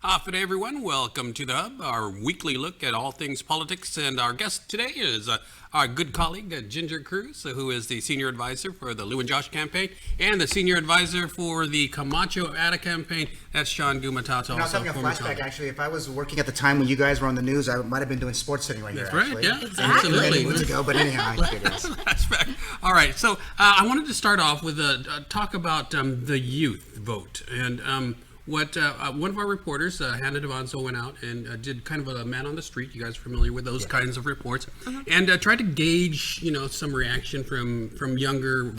Today, everyone. Welcome to the Hub, our weekly look at all things politics. And our guest today is our good colleague, Ginger Cruz, who is the senior advisor for the Lou and Josh campaign and the senior advisor for the Camacho-Ada campaign. That's Shawn Gumataotao. I was having a flashback, actually. If I was working at the time when you guys were on the news, I might have been doing sports sitting right here. That's right, actually. yeah, Exactly. absolutely. Many moons ago, but anyhow, I think it is. Flashback. All right, so I wanted to start off with a talk about the youth vote. And what one of our reporters, Hannah Devanzo, went out and did kind of a man on the street. You guys are familiar with those kinds of reports, and tried to gauge, some reaction from younger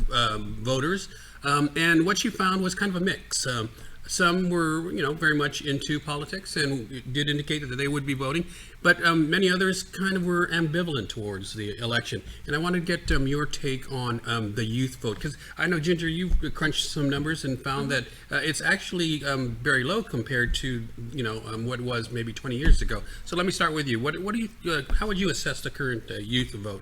voters. And what she found was kind of a mix. Some were, very much into politics and did indicate that they would be voting, but many others kind of were ambivalent towards the election. And I want to get your take on the youth vote, because I know, Ginger, you've crunched some numbers and found that it's actually very low compared to, what it was maybe 20 years ago. So let me start with you. What do you? How would you assess the current youth vote?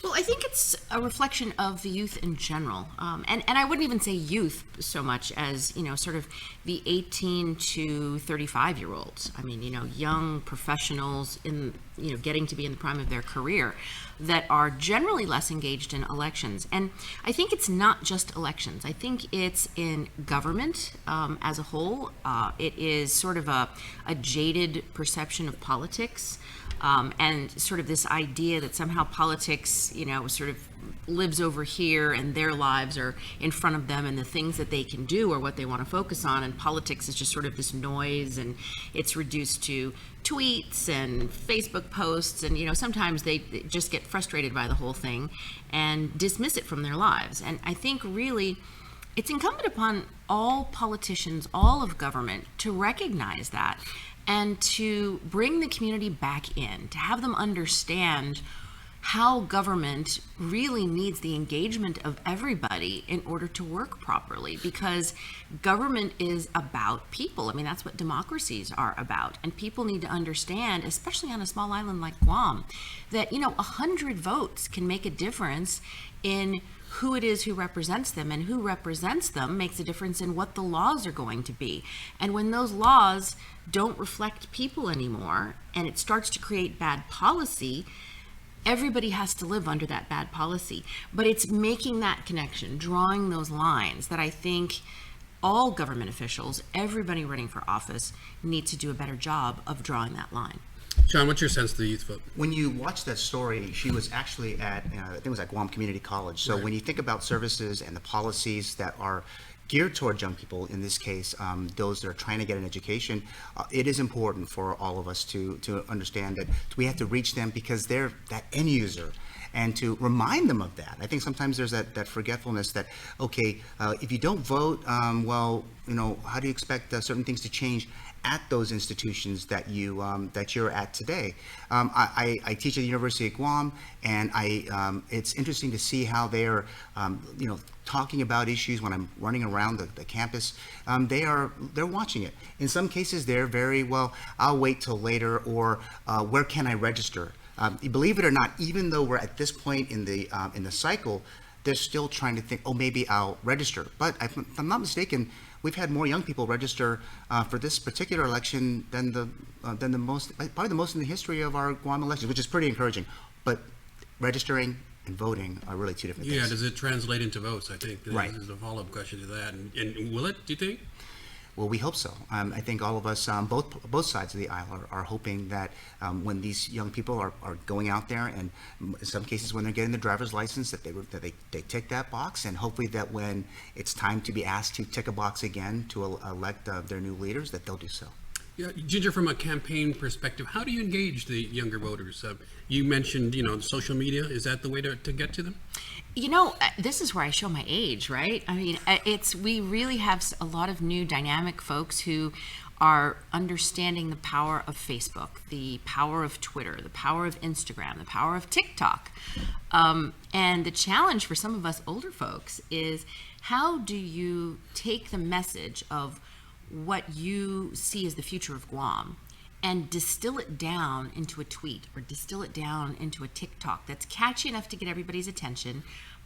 Well, I think it's a reflection of the youth in general. And I wouldn't even say youth so much as, sort of the 18 to 35-year-olds. I mean, young professionals in, getting to be in the prime of their career that are generally less engaged in elections. And I think it's not just elections. I think it's in government as a whole. It is sort of a jaded perception of politics. And sort of this idea that somehow politics, sort of lives over here and their lives are in front of them and the things that they can do are what they want to focus on. And politics is just sort of this noise, and it's reduced to tweets and Facebook posts. And, sometimes they just get frustrated by the whole thing and dismiss it from their lives. And I think really it's incumbent upon all politicians, all of government, to recognize that and to bring the community back in, to have them understand how government really needs the engagement of everybody in order to work properly, because government is about people. I mean, that's what democracies are about. And people need to understand, especially on a small island like Guam, that, 100 votes can make a difference in who it is who represents them, and who represents them makes a difference in what the laws are going to be. And when those laws don't reflect people anymore, and it starts to create bad policy, everybody has to live under that bad policy. But it's making that connection, drawing those lines, that I think all government officials, everybody running for office, need to do a better job of drawing that line. Shawn, what's your sense of the youth vote? When you watch that story, she was actually at, I think it was at Guam Community College. So when you think about services and the policies that are geared toward young people, in this case, those that are trying to get an education, it is important for all of us to understand that we have to reach them because they're that end user, and to remind them of that. I think sometimes there's that forgetfulness that, okay, if you don't vote, how do you expect certain things to change at those institutions that you're at today? I teach at the University of Guam, and it's interesting to see how they're talking about issues when I'm running around the campus. They're watching it. In some cases, they're very well, I'll wait till later, or where can I register? Believe it or not, even though we're at this point in the cycle, they're still trying to think, oh, maybe I'll register. But if I'm not mistaken, we've had more young people register for this particular election than the most, probably the most in the history of our Guam elections, which is pretty encouraging. But registering and voting are really two different things. Yeah, does it translate into votes? I think Right. this is a follow-up question to that. And will it, do you think? Well, we hope so. I think all of us, both sides of the aisle, are hoping that when these young people are going out there, and in some cases when they're getting their driver's license, that they tick that box, and hopefully that when it's time to be asked to tick a box again to elect their new leaders, that they'll do so. Yeah, Ginger, from a campaign perspective, how do you engage the younger voters? You mentioned, social media. Is that the way to get to them? This is where I show my age, right? I mean, we really have a lot of new dynamic folks who are understanding the power of Facebook, the power of Twitter, the power of Instagram, the power of TikTok. And the challenge for some of us older folks is, how do you take the message of what you see as the future of Guam and distill it down into a tweet, or distill it down into a TikTok that's catchy enough to get everybody's attention,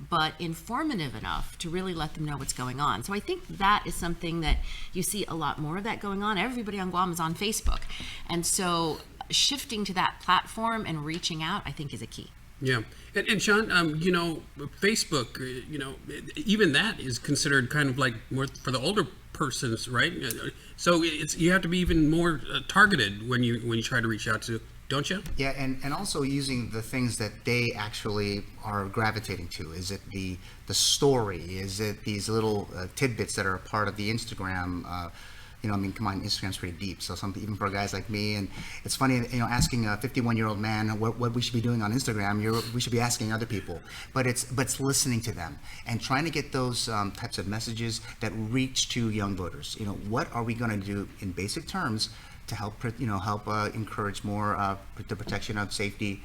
but informative enough to really let them know what's going on. So I think that is something that you see a lot more of that going on. Everybody on Guam is on Facebook. And so shifting to that platform and reaching out, I think, is a key. Yeah, and Sean, Facebook, even that is considered kind of like more for the older persons, right? So you have to be even more targeted when you try to reach out to, don't you? Yeah, and also using the things that they actually are gravitating to. Is it the story? Is it these little tidbits that are a part of the Instagram? Come on, Instagram's pretty deep. So even for guys like me, and it's funny, asking a 51-year-old man what we should be doing on Instagram, we should be asking other people. But it's listening to them and trying to get those types of messages that reach to young voters. What are we going to do in basic terms to help encourage more the protection of safety,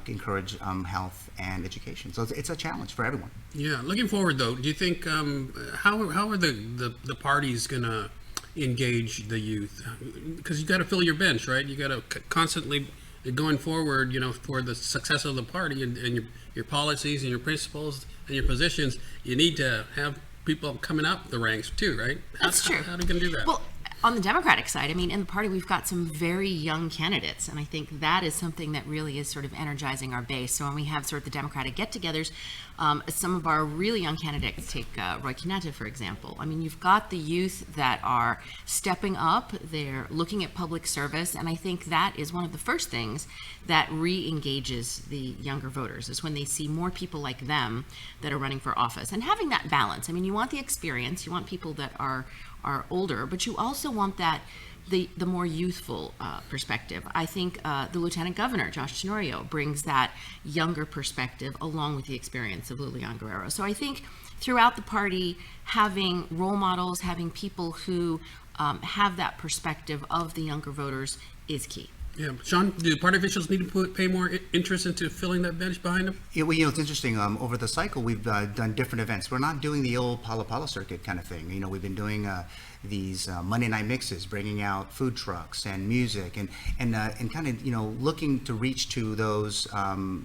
encourage health and education. So it's a challenge for everyone. Yeah, looking forward though, do you think how are the parties gonna engage the youth? Because you got to fill your bench, right? You got to constantly going forward, for the success of the party and your policies and your principles and your positions. You need to have people coming up the ranks too, right? That's true. How are you going to do that? Well, on the Democratic side, in the party, we've got some very young candidates, and I think that is something that really is sort of energizing our base. So when we have sort of the Democratic get-togethers, some of our really young candidates, take Roy Kineta, for example. You've got the youth that are stepping up, they're looking at public service, and I think that is one of the first things that re-engages the younger voters, is when they see more people like them that are running for office. And having that balance, you want the experience, you want people that are older, but you also want that the more youthful perspective. I think the Lieutenant Governor, Josh Tenorio, brings that younger perspective along with the experience of Lilian Guerrero. So I think throughout the party, having role models, having people who have that perspective of the younger voters is key. Yeah, Sean, do party officials need to pay more interest into filling that bench behind them? Yeah, well, it's interesting. Over the cycle, we've done different events. We're not doing the old Pala Pala circuit kind of thing. We've been doing these Monday night mixes, bringing out food trucks and music, and kind of looking to reach to those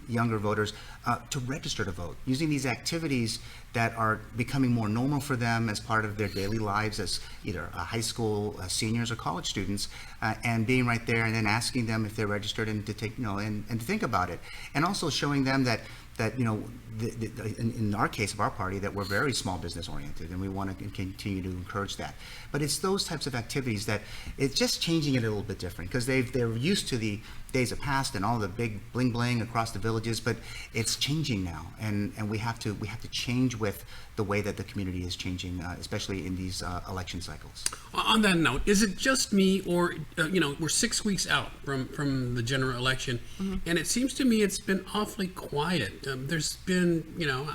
younger voters to register to vote, using these activities that are becoming more normal for them as part of their daily lives as either high school seniors or college students, and being right there and then asking them if they're registered and to take and to think about it, and also showing them that in our case of our party, that we're very small business oriented and we want to continue to encourage that. But it's those types of activities that it's just changing it a little bit different, because they're used to the days of past and all the big bling bling across the villages, but it's changing now, and we have to change with the way that the community is changing, especially in these election cycles. On that note, is it just me, or we're 6 weeks out from the general election, and it seems to me it's been awfully quiet. There's been,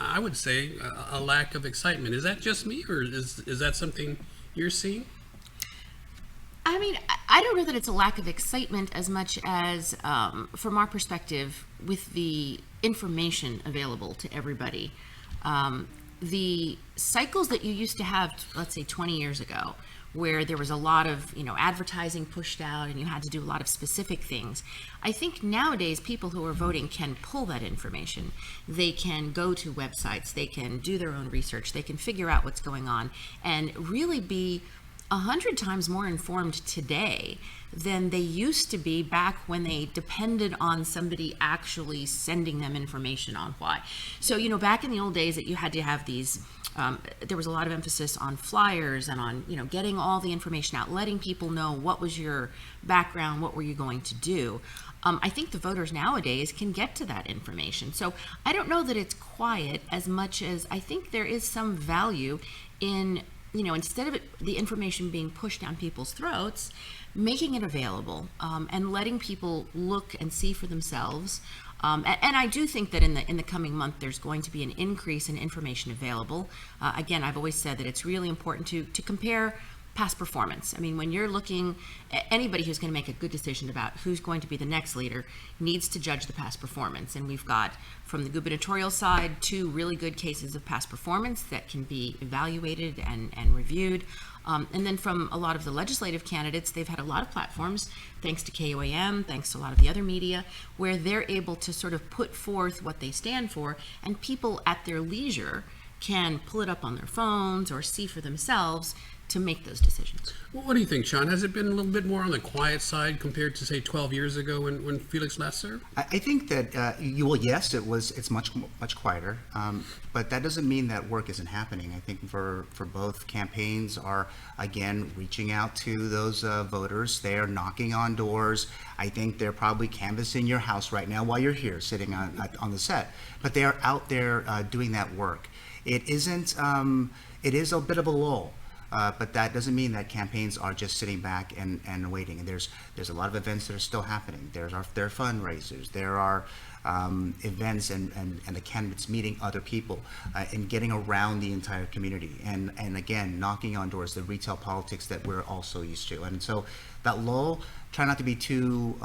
I would say, a lack of excitement. Is that just me, or is that something you're seeing? I don't know that it's a lack of excitement as much as, from our perspective, with the information available to everybody, the cycles that you used to have, let's say 20 years ago, where there was a lot of, advertising pushed out and you had to do a lot of specific things. I think nowadays people who are voting can pull that information. They can go to websites, they can do their own research, they can figure out what's going on and really be 100 times more informed today than they used to be back when they depended on somebody actually sending them information on why. So, back in the old days that you had to have these, there was a lot of emphasis on flyers and on, getting all the information out, letting people know what was your background, what were you going to do. I think the voters nowadays can get to that information. So I don't know that it's quiet as much as I think there is some value in, instead of the information being pushed down people's throats, making it available and letting people look and see for themselves. And I do think that in the coming month, there's going to be an increase in information available. Again, I've always said that it's really important to compare past performance. I mean, when you're looking, anybody who's going to make a good decision about who's going to be the next leader needs to judge the past performance. And we've got, from the gubernatorial side, 2 really good cases of past performance that can be evaluated and reviewed. And then from a lot of the legislative candidates, they've had a lot of platforms, thanks to KOAM, thanks to a lot of the other media, where they're able to sort of put forth what they stand for, and people at their leisure can pull it up on their phones or see for themselves to make those decisions. Well, what do you think, Sean? Has it been a little bit more on the quiet side compared to, say, 12 years ago when Felix last served? I think that yes, it's much quieter, but that doesn't mean that work isn't happening. I think for both campaigns are again reaching out to those voters. They are knocking on doors. I think they're probably canvassing your house right now while you're here sitting on the set. But they are out there doing that work. It isn't. It is a bit of a lull. But that doesn't mean that campaigns are just sitting back and waiting. And there's a lot of events that are still happening. There are fundraisers. There are events and the candidates meeting other people and getting around the entire community. And again, knocking on doors, the retail politics that we're also used to. And so that lull, try not to be too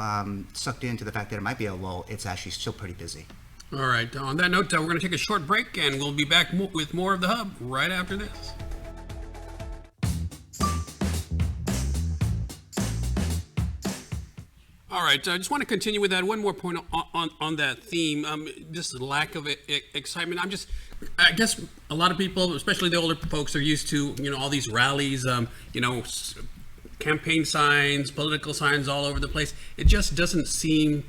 sucked into the fact that it might be a lull. It's actually still pretty busy. All right. On that note, we're going to take a short break, and we'll be back with more of The Hub right after this. All right, I just want to continue with that. One more point on that theme, just the lack of excitement. I guess a lot of people, especially the older folks, are used to, all these rallies, campaign signs, political signs all over the place. It just doesn't seem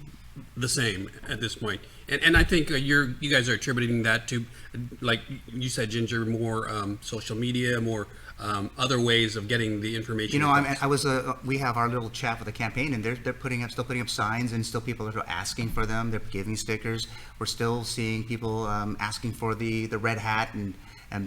the same at this point. And I think you guys are attributing that to, like you said, Ginger, more social media, more other ways of getting the information. We have our little chat for the campaign, and they're still putting up signs, and still people are asking for them. They're giving stickers. We're still seeing people asking for the red hat and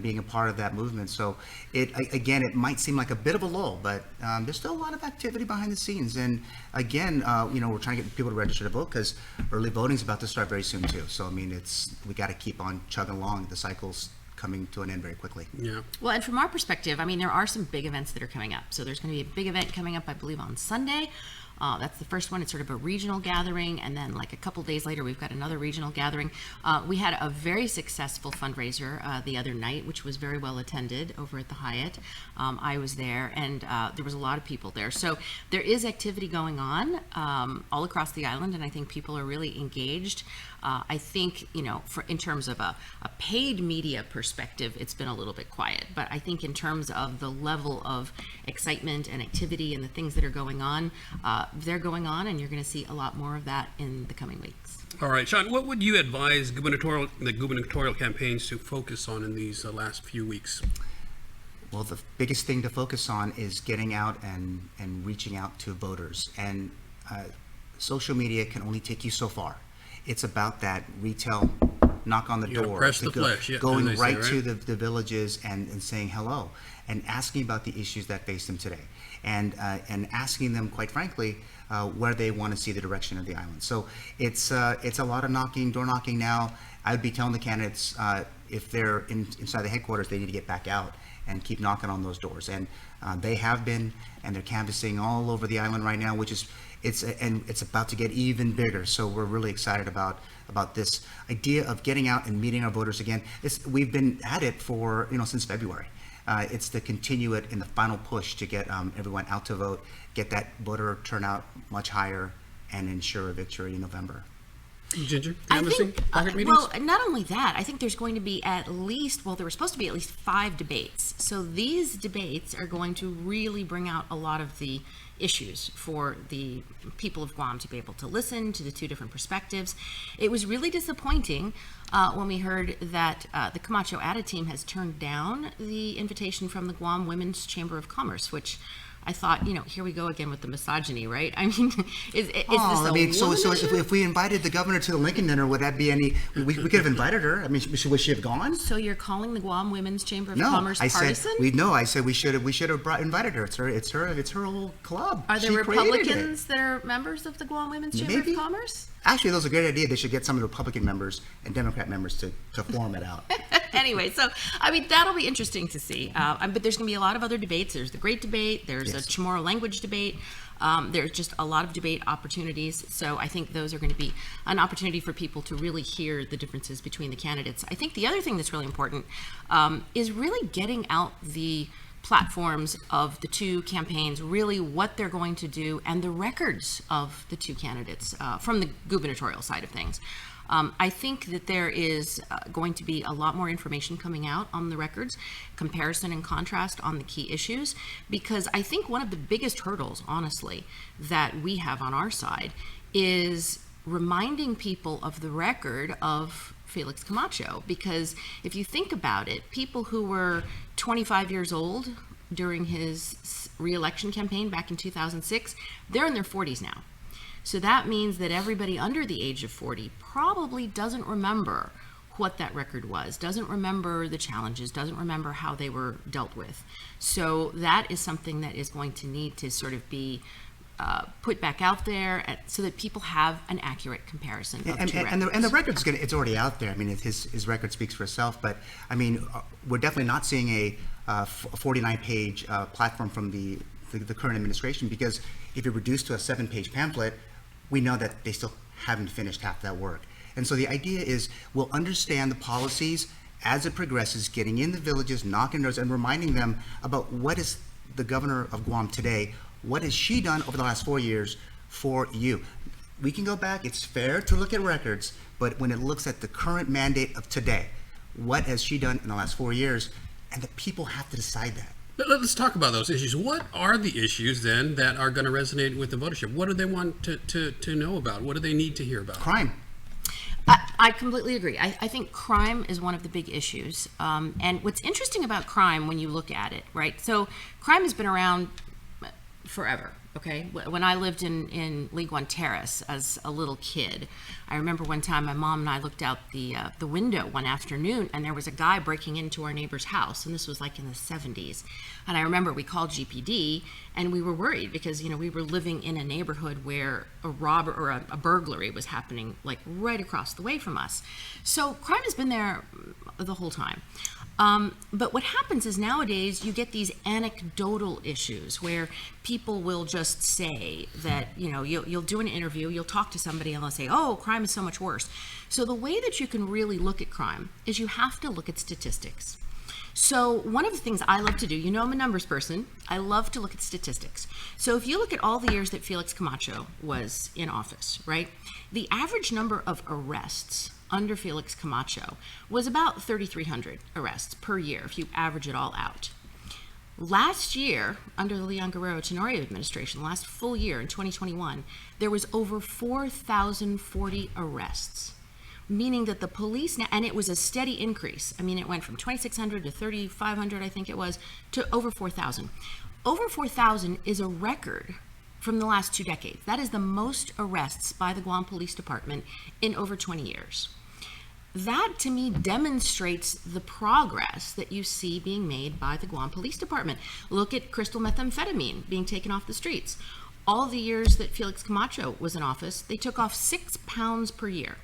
being a part of that movement. So it might seem like a bit of a lull, but there's still a lot of activity behind the scenes. And again, we're trying to get people to register to vote because early voting is about to start very soon too. So we got to keep on chugging along. The cycle's coming to an end very quickly. Yeah. Well, and from our perspective, there are some big events that are coming up. So there's going to be a big event coming up, I believe, on Sunday. That's the first one. It's sort of a regional gathering, and then like a couple days later, we've got another regional gathering. We had a very successful fundraiser the other night, which was very well attended over at the Hyatt. I was there, and there was a lot of people there. So there is activity going on all across the island, and I think people are really engaged. I think, in terms of a paid media perspective, it's been a little bit quiet. But I think in terms of the level of excitement and activity and the things that are going on, they're going on, and you're going to see a lot more of that in the coming weeks. All right, Sean, what would you advise the gubernatorial campaigns to focus on in these last few weeks? Well, the biggest thing to focus on is getting out and reaching out to voters. And social media can only take you so far. It's about that retail knock on the door, press the flesh, going right to the villages and saying hello and asking about the issues that face them today, and asking them, quite frankly, where they want to see the direction of the island. So it's a lot of door knocking now. I would be telling the candidates if they're inside the headquarters, they need to get back out and keep knocking on those doors. And they have been, and they're canvassing all over the island right now, which is it's about to get even bigger. So we're really excited about this idea of getting out and meeting our voters again. We've been at it for since February. It's to continue it in the final push to get everyone out to vote, get that voter turnout much higher, and ensure a victory in November. Ginger, meetings? Well, not only that, I think there's going to be there were supposed to be at least 5 debates. So these debates are going to really bring out a lot of the issues for the people of Guam to be able to listen to the 2 different perspectives. It was really disappointing when we heard that the Gumataotao team has turned down the invitation from the Guam Women's Chamber of Commerce, which I thought, here we go again with the misogyny, right? Is this so if we invited the governor to the Lincoln dinner, would that be any? We could have invited her. Would she have gone? So you're calling the Guam Women's Chamber of Commerce partisan? I said we should have invited her. It's her whole club. Are there Republicans that are members of the Guam Women's Chamber of Commerce? Actually, those are a great idea. They should get some of the Republican members and Democrat members to form it out. Anyway, so I mean that'll be interesting to see. But there's going to be a lot of other debates. There's the great debate. There's a Chamorro language debate. There's just a lot of debate opportunities. So I think those are going to be an opportunity for people to really hear the differences between the candidates. I think the other thing that's really important is really getting out the platforms of the two campaigns, really what they're going to do, and the records of the two candidates from the gubernatorial side of things. I think that there is going to be a lot more information coming out on the records, comparison and contrast on the key issues, because I think one of the biggest hurdles, honestly, that we have on our side is reminding people of the record of Felix Camacho. Because if you think about it, people who were 25 years old during his re-election campaign back in 2006, they're in their 40s now. So that means that everybody under the age of 40 probably doesn't remember what that record was, doesn't remember the challenges, doesn't remember how they were dealt with. So that is something that is going to need to sort of be put back out there so that people have an accurate comparison of two records. And the record's it's already out there. I mean, his record speaks for itself. But I mean, we're definitely not seeing a 49-page platform from the current administration, because if it reduced to a 7-page pamphlet, we know that they still haven't finished half that work. And so the idea is we'll understand the policies as it progresses, getting in the villages, knocking doors, and reminding them about what is the governor of Guam today, what has she done over the last 4 years for you. We can go back, it's fair to look at records, but when it looks at the current mandate of today, what has she done in the last 4 years? And the people have to decide that. Let's talk about those issues. What are the issues then that are going to resonate with the votership? What do they want to know about? What do they need to hear about? Crime. I completely agree. I think crime is one of the big issues. And what's interesting about crime when you look at it, right? So crime has been around forever. Okay, when I lived in League One Terrace as a little kid, I remember one time my mom and I looked out the window one afternoon, and there was a guy breaking into our neighbor's house, and this was like in the 70s. And I remember we called GPD, and we were worried because we were living in a neighborhood where a robber or a burglary was happening like right across the way from us. So crime has been there the whole time. But what happens is nowadays you get these anecdotal issues where people will just say that, you'll do an interview, you'll talk to somebody and they'll say, oh, crime is so much worse. So the way that you can really look at crime is you have to look at statistics. So one of the things I love to do, I'm a numbers person, I love to look at statistics. So if you look at all the years that Felix Camacho was in office, right, the average number of arrests under Felix Camacho was about 3,300 arrests per year if you average it all out. Last year, under the Leon Guerrero Tenorio administration, last full year in 2021, there was over 4,040 arrests, meaning that the police now, and it was a steady increase. I mean, it went from 2,600 to 3,500, I think it was, to over 4,000. Over 4,000 is a record from the last 2 decades. That is the most arrests by the Guam Police Department in over 20 years. That, to me, demonstrates the progress that you see being made by the Guam Police Department. Look at crystal methamphetamine being taken off the streets. All the years that Felix Camacho was in office, they took off 6 pounds per year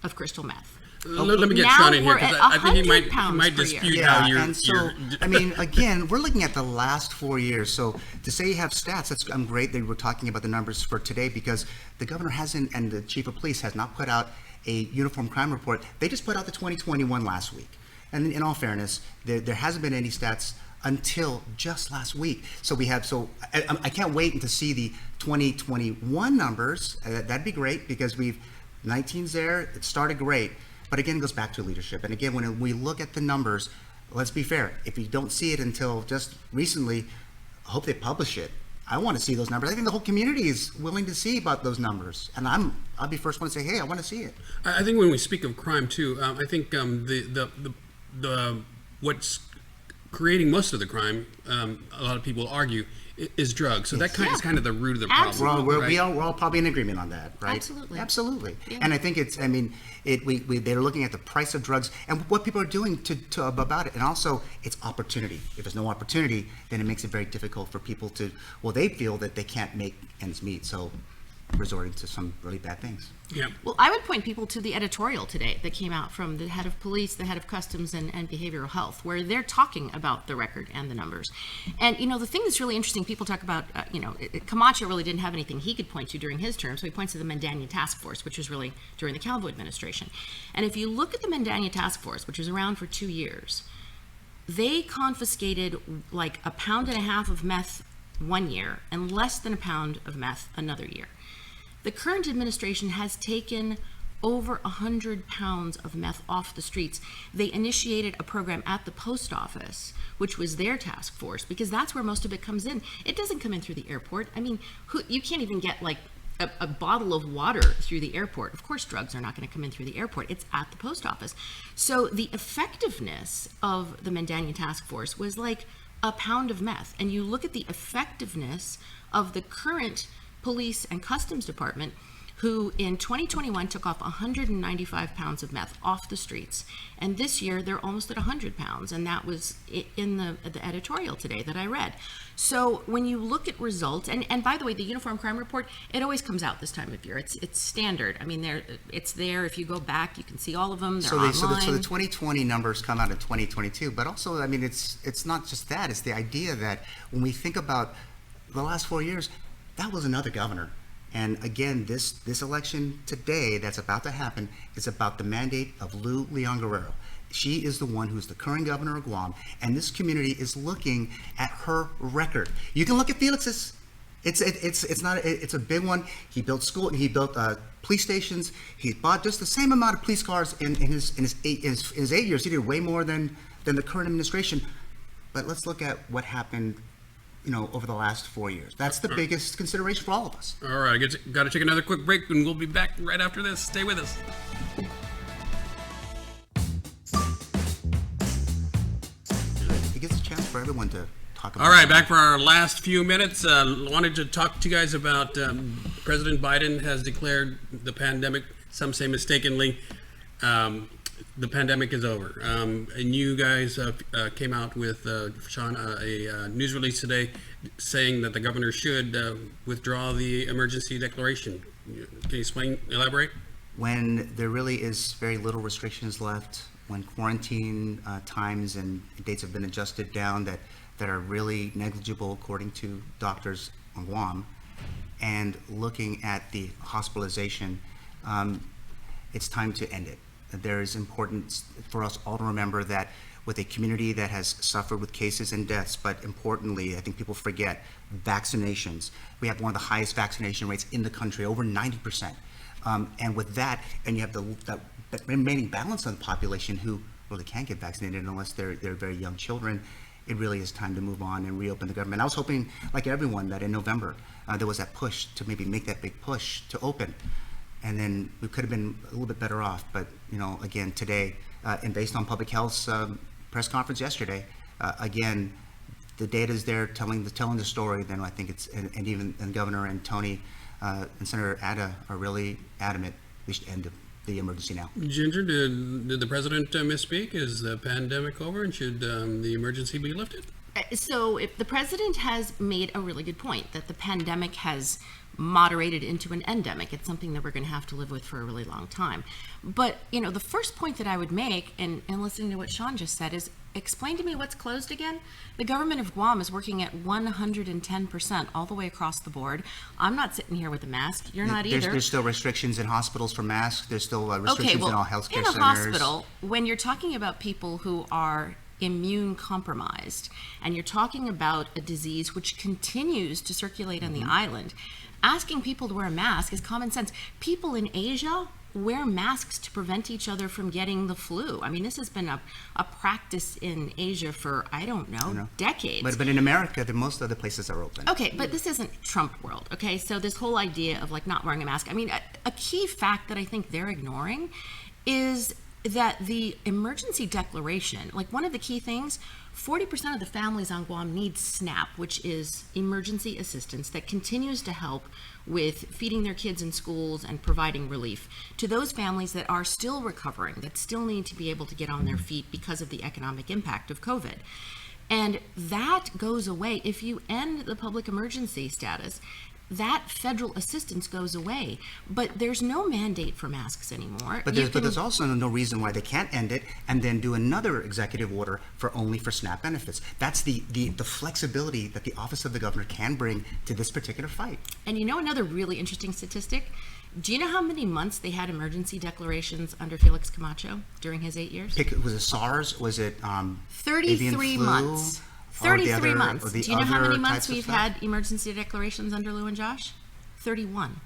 of crystal meth. Let me get Now Shawn in here, we're because at I think he 100 might pounds per dispute year. how And so, I mean, again, we're looking at the last 4 years. So to say you have stats, I'm great that we're talking about the numbers for today, because the governor hasn't, and the chief of police has not put out a uniform crime report. They just put out the 2021 last week. And in all fairness, there hasn't been any stats until just last week. So I can't wait to see the 2021 numbers. That'd be great, because 19's there. It started great. But again, it goes back to leadership. And again, when we look at the numbers, let's be fair. If you don't see it until just recently, I hope they publish it. I want to see those numbers. I think the whole community is willing to see about those numbers. And I'll be first one to say, hey, I want to see it. I think when we speak of crime too, I think what's creating most of the crime, a lot of people argue, is drugs. So that is kind of the root of the problem. Absolutely. We're all probably in agreement on that, right? Absolutely. Yeah. And I think they're looking at the price of drugs and what people are doing about it. And also, it's opportunity. If there's no opportunity, then it makes it very difficult for people they feel that they can't make ends meet. So resorting to some really bad things. Yeah. Well, I would point people to the editorial today that came out from the head of police, the head of customs, and behavioral health, where they're talking about the record and the numbers. And, the thing that's really interesting, people talk about, Camacho really didn't have anything he could point to during his term, so he points to the Mandania Task Force, which was really during the Calvo administration. And if you look at the Mandania Task Force, which was around for 2 years, they confiscated like 1.5 pounds of meth 1 year and less than 1 pound of meth another year. The current administration has taken over 100 pounds of meth off the streets. They initiated a program at the post office, which was their task force, because that's where most of it comes in. It doesn't come in through the airport. I mean, you can't even get like a bottle of water through the airport. Of course, drugs are not going to come in through the airport. It's at the post office. So the effectiveness of the Mandania Task Force was like 1 pound of meth. And you look at the effectiveness of the current police and customs department, who in 2021 took off 195 pounds of meth off the streets. And this year they're almost at 100 pounds. And that was in the editorial today that I read. So when you look at results, and by the way, the Uniform Crime Report, it always comes out this time of year. It's standard. I mean, it's there. If you go back, you can see all of them. They're online. So the 2020 numbers come out in 2022, but also, I mean, it's not just that. It's the idea that when we think about the last 4 years, that was another governor. And again, this election today that's about to happen is about the mandate of Lou Leon Guerrero. She is the one who's the current governor of Guam, and this community is looking at her record. You can look at Felix's. It's a big one. He built school. He built police stations. He bought just the same amount of police cars in his 8 years. He did way more than the current administration. But let's look at what happened, over the last 4 years. That's the biggest consideration for all of us. All right, got to take another quick break, and we'll be back right after this. Stay with us. It gives a chance for everyone to talk about. All right, back for our last few minutes. Wanted to talk to you guys about President Biden has declared the pandemic, some say mistakenly, the pandemic is over. And you guys came out with, Sean, a news release today saying that the governor should withdraw the emergency declaration. Can you elaborate? When there really is very little restrictions left, when quarantine times and dates have been adjusted down that are really negligible according to doctors on Guam, and looking at the hospitalization, it's time to end it. There is importance for us all to remember that with a community that has suffered with cases and deaths, but importantly, I think people forget vaccinations. We have one of the highest vaccination rates in the country, over 90%. And with that, and you have that remaining balance on the population who really can't get vaccinated unless they're very young children, it really is time to move on and reopen the government. I was hoping, like everyone, that in November there was that push to maybe make that big push to open. And then we could have been a little bit better off. But, again, today, and based on Public Health's press conference yesterday, again, the data is there telling the story. Then I think and even Governor and Tony and Senator Ada are really adamant we should end the emergency now. Ginger, did the president misspeak? Is the pandemic over and should the emergency be lifted? So if the president has made a really good point that the pandemic has moderated into an endemic. It's something that we're going to have to live with for a really long time. But, the first point that I would make, and listening to what Sean just said, is explain to me what's closed again. The government of Guam is working at 110% all the way across the board. I'm not sitting here with a mask. You're not either. There's still restrictions in hospitals for masks. There's still restrictions in all healthcare centers. In a hospital, when you're talking about people who are immune compromised, and you're talking about a disease which continues to circulate on the island, asking people to wear a mask is common sense. People in Asia wear masks to prevent each other from getting the flu. I mean, this has been a practice in Asia for, I don't know, decades. But in America, most other places are open. Okay, but this isn't Trump world, okay? So this whole idea of not wearing a mask, I mean, a key fact that I think they're ignoring is that the emergency declaration, one of the key things, 40% of the families on Guam need SNAP, which is emergency assistance that continues to help with feeding their kids in schools and providing relief to those families that are still recovering, that still need to be able to get on their feet because of the economic impact of COVID. And that goes away if you end the public emergency status. that federal assistance goes away. But there's no mandate for masks anymore. But there's also no reason why they can't end it and then do another executive order only for SNAP benefits. That's the flexibility that the office of the governor can bring to this particular fight. And you know another really interesting statistic? Do you know how many months they had emergency declarations under Felix Camacho during his 8 years? Was it SARS? Was it 33 avian flu? months. Or the 33 other- months. or the Do you know how other many months types of we've stuff? had emergency declarations under Lou and Josh? 31.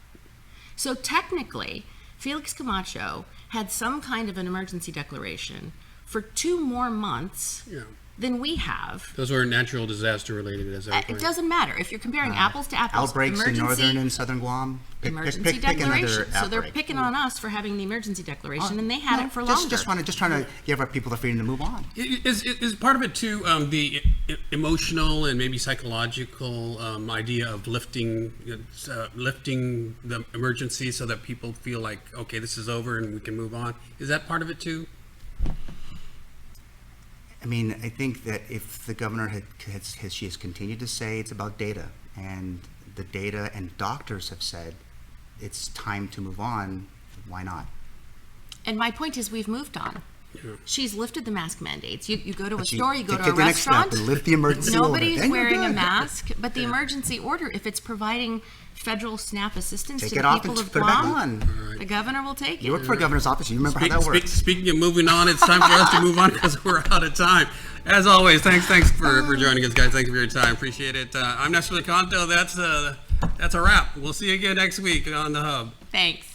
So technically, Felix Camacho had some kind of an emergency declaration for 2 more months Yeah. than we have. Those were natural disaster related, as I It doesn't matter. If you're comparing apples to apples, Outbreaks in northern and southern Guam. emergency pick another declaration. So they're outbreak. picking on us for having the emergency declaration, and they had No, it for longer. Just trying to give our people the freedom to move on. Is part of it too the emotional and maybe psychological idea of lifting the emergency so that people feel like, okay, this is over and we can move on? Is that part of it too? I mean, I think that if the governor she has continued to say it's about data, and the data and doctors have said it's time to move on, why not? And my point is, we've moved on. She's lifted the mask mandates. You go to a She- store, you go to a take the next step restaurant. and lift the emergency order. Nobody's Then you're wearing a good. mask, but the emergency order, if it's providing federal SNAP assistance Take to it the off people and of put it back Guam, on. the governor will take You it. work for a governor's office. You remember how that works. Speaking of moving on, it's time for us to move on because we're out of time. As always, thanks for joining us, guys. Thanks for your time. Appreciate it. I'm Nestor Lecanto. That's a wrap. We'll see you again next week on The Hub. Thanks.